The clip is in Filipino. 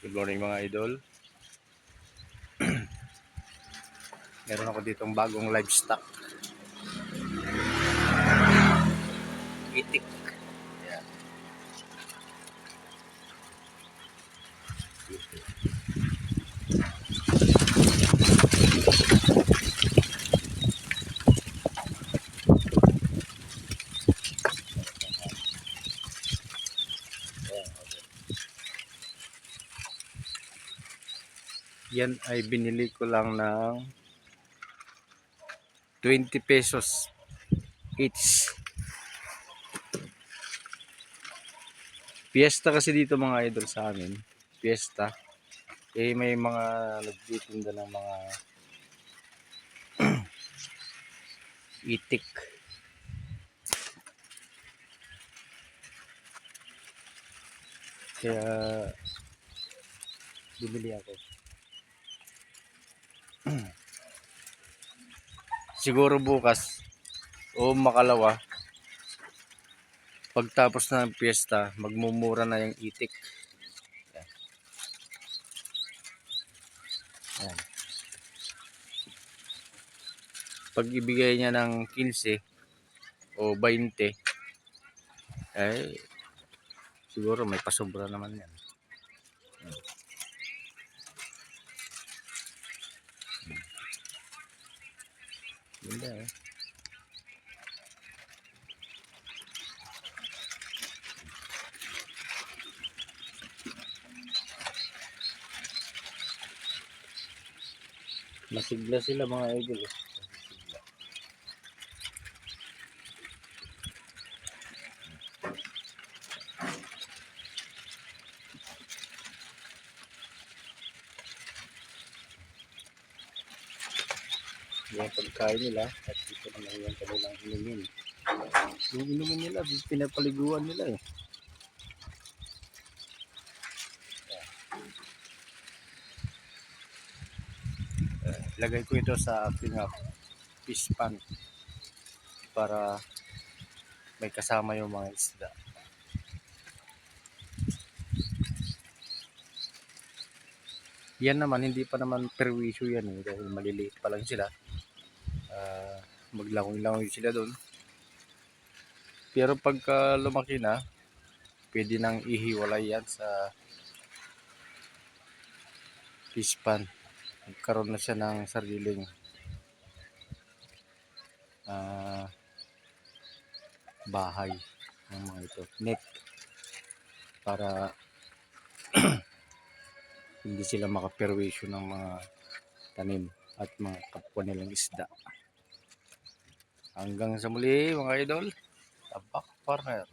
Good morning mga idol. Meron ako ditong bagong livestock. Itik. Yan. Yan ay binili ko lang ng 20 pesos each. Fiesta kasi dito mga idol sa amin. Fiesta. Eh may mga nagtitinda ng mga itik. Kaya bumili ako. Siguro bukas o makalawa pagtapos ng piyesta magmumura na yung itik. Yan. Yan. Pag ibigay niya ng 15 o 20 ay siguro may pasobra naman yan. Ganda eh. Masigla sila mga idol eh. Yung pagkain nila at dito naman yung kanilang inumin. Yung inumin nila, pinapaliguan nila eh. Lagay ko ito sa aking fish pan para may kasama yung mga isda. Yan naman, hindi pa naman perwisyo yan eh, dahil maliliit pa lang sila. Maglangoy-langoy sila doon. Pero pagka lumaki na, pwede nang ihiwalay yan sa fish pan. Magkaroon na siya ng sariling bahay ng mga ito. Net para hindi sila makaperwisyo ng mga tanim at mga kapwa nilang isda. Hanggang sa muli mga idol, Tabak Farmer.